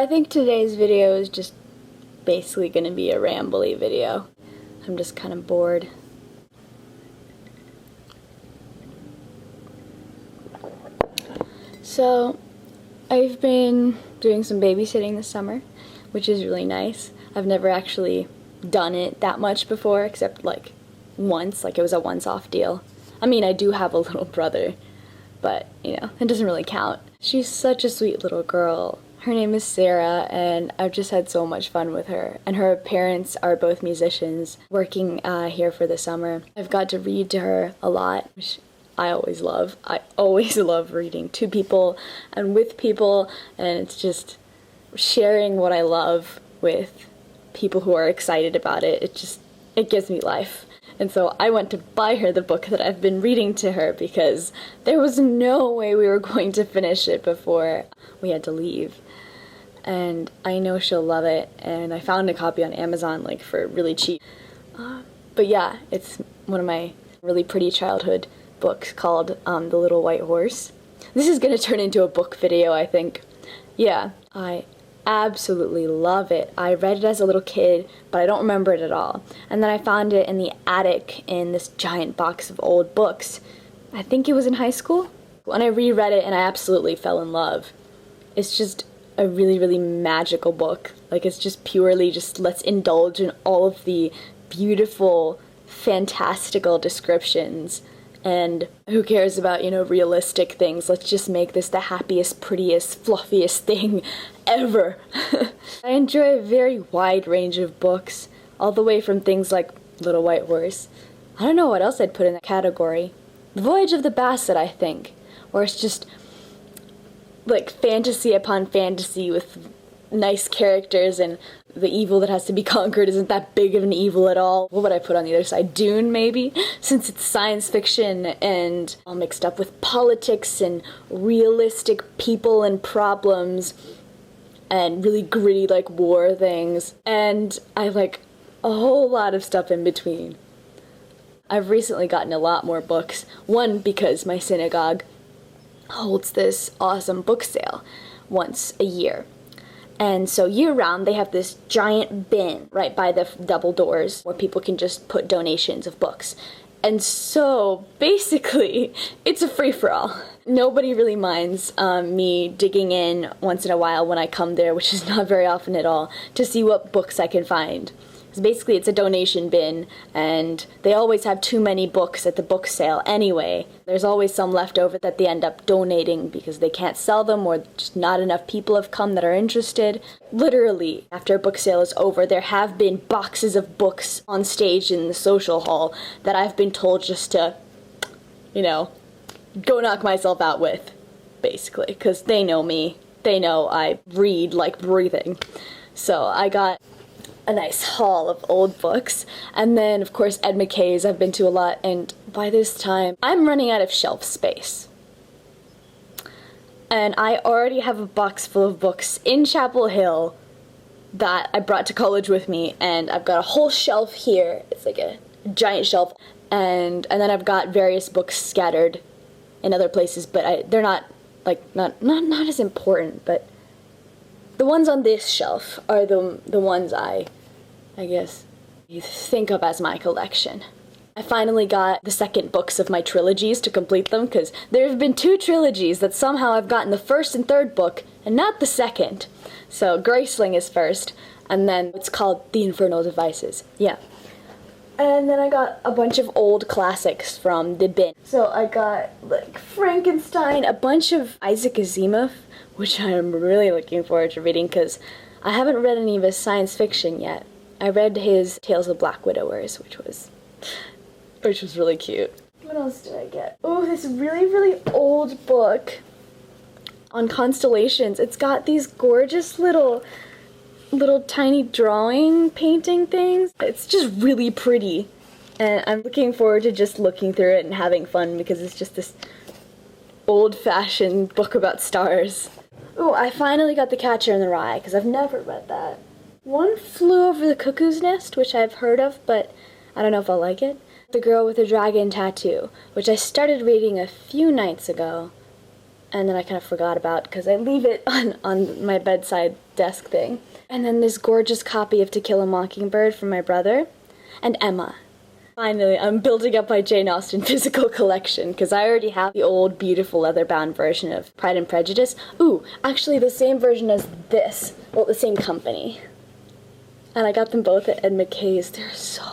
I think today's video is just basically going to be a rambly video. I'm just kind of bored. So, I've been doing some babysitting this summer, which is really nice. I've never actually done it that much before, except like once, like it was a once-off deal. I mean, I do have a little brother, but, you know, it doesn't really count. She's such a sweet little girl. Her name is Sarah, and I've just had so much fun with her. And her parents are both musicians working here for the summer. I've got to read to her a lot, which I always love. I always love reading to people and with people, and it's just sharing what I love with people who are excited about it. It gives me life. And so I went to buy her the book that I've been reading to her because there was no way we were going to finish it before we had to leave. And I know she'll love it, and I found a copy on Amazon like for really cheap. But yeah, it's one of my really pretty childhood books called The Little White Horse. This is going to turn into a book video, I think. Yeah, I absolutely love it. I read it as a little kid, but I don't remember it at all. And then I found it in the attic in this giant box of old books. I think it was in high school. When I reread it, and I absolutely fell in love. It's just a really, really magical book. Like, it's just purely just let's indulge in all of the beautiful, fantastical descriptions. And who cares about, you know, realistic things? Let's just make this the happiest, prettiest, fluffiest thing ever. I enjoy a very wide range of books, all the way from things like Little White Horse. I don't know what else I'd put in that category. The Voyage of the Basset, I think. Where it's just like fantasy upon fantasy with nice characters, and the evil that has to be conquered isn't that big of an evil at all. What would I put on the other side? Dune, maybe? Since it's science fiction and all mixed up with politics and realistic people and problems and really gritty, like, war things. And I like a whole lot of stuff in between. I've recently gotten a lot more books. One, because my synagogue holds this awesome book sale once a year. And so year-round, they have this giant bin right by the double doors where people can just put donations of books. And so, basically, it's a free-for-all. Nobody really minds me digging in once in a while when I come there, which is not very often at all, to see what books I can find. Basically, it's a donation bin, and they always have too many books at the book sale anyway. There's always some left over that they end up donating because they can't sell them, or just not enough people have come that are interested. Literally, after a book sale is over, there have been boxes of books on stage in the social hall that I've been told just to, you know, go knock myself out with, basically, because they know me. They know I read like breathing. So I got a nice haul of old books, and then of course Ed McKay's I've been to a lot, and by this time I'm running out of shelf space. And I already have a box full of books in Chapel Hill that I brought to college with me, and I've got a whole shelf here. It's like a giant shelf, and then I've got various books scattered in other places, but they're not like not as important, but the ones on this shelf are the ones I guess you think of as my collection. I finally got the second books of my trilogies to complete them, because there have been 2 trilogies that somehow I've gotten the first and third book, and not the second. So Graceling is first, and then it's called The Infernal Devices. Yeah. And then I got a bunch of old classics from the bin. So I got, like, Frankenstein, a bunch of Isaac Asimov, which I'm really looking forward to reading, because I haven't read any of his science fiction yet. I read his Tales of Black Widowers, which was really cute. What else did I get? Oh, this really, really old book on constellations. It's got these gorgeous little tiny drawing painting things. It's just really pretty, and I'm looking forward to just looking through it and having fun, because it's just this old-fashioned book about stars. Oh, I finally got The Catcher in the Rye, because I've never read that. One Flew Over the Cuckoo's Nest, which I've heard of, but I don't know if I'll like it. The Girl with the Dragon Tattoo, which I started reading a few nights ago, and then I kind of forgot about because I leave it on my bedside desk thing. And then this gorgeous copy of To Kill a Mockingbird from my brother, and Emma. Finally, I'm building up my Jane Austen physical collection, because I already have the old, beautiful, leather-bound version of Pride and Prejudice. Ooh, actually the same version as this. Well, the same company. And I got them both at Ed McKay's. They're so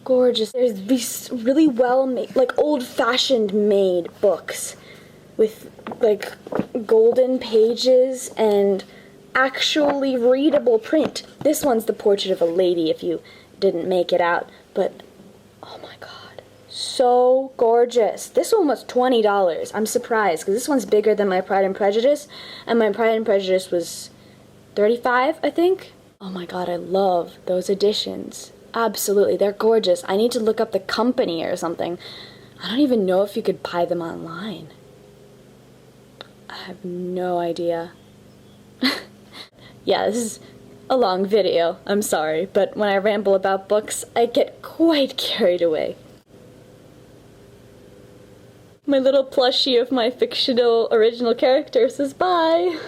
gorgeous. There's these really well-made, like old-fashioned made books with, like, golden pages and actually readable print. This one's the portrait of a lady, if you didn't make it out, but oh my god, so gorgeous. This one was $20. I'm surprised, because this one's bigger than my Pride and Prejudice, and my Pride and Prejudice was $35, I think. Oh my god, I love those editions. Absolutely, they're gorgeous. I need to look up the company or something. I don't even know if you could buy them online. I have no idea. Yeah, this is a long video, I'm sorry, but when I ramble about books, I get quite carried away. My little plushie of my fictional original character says bye!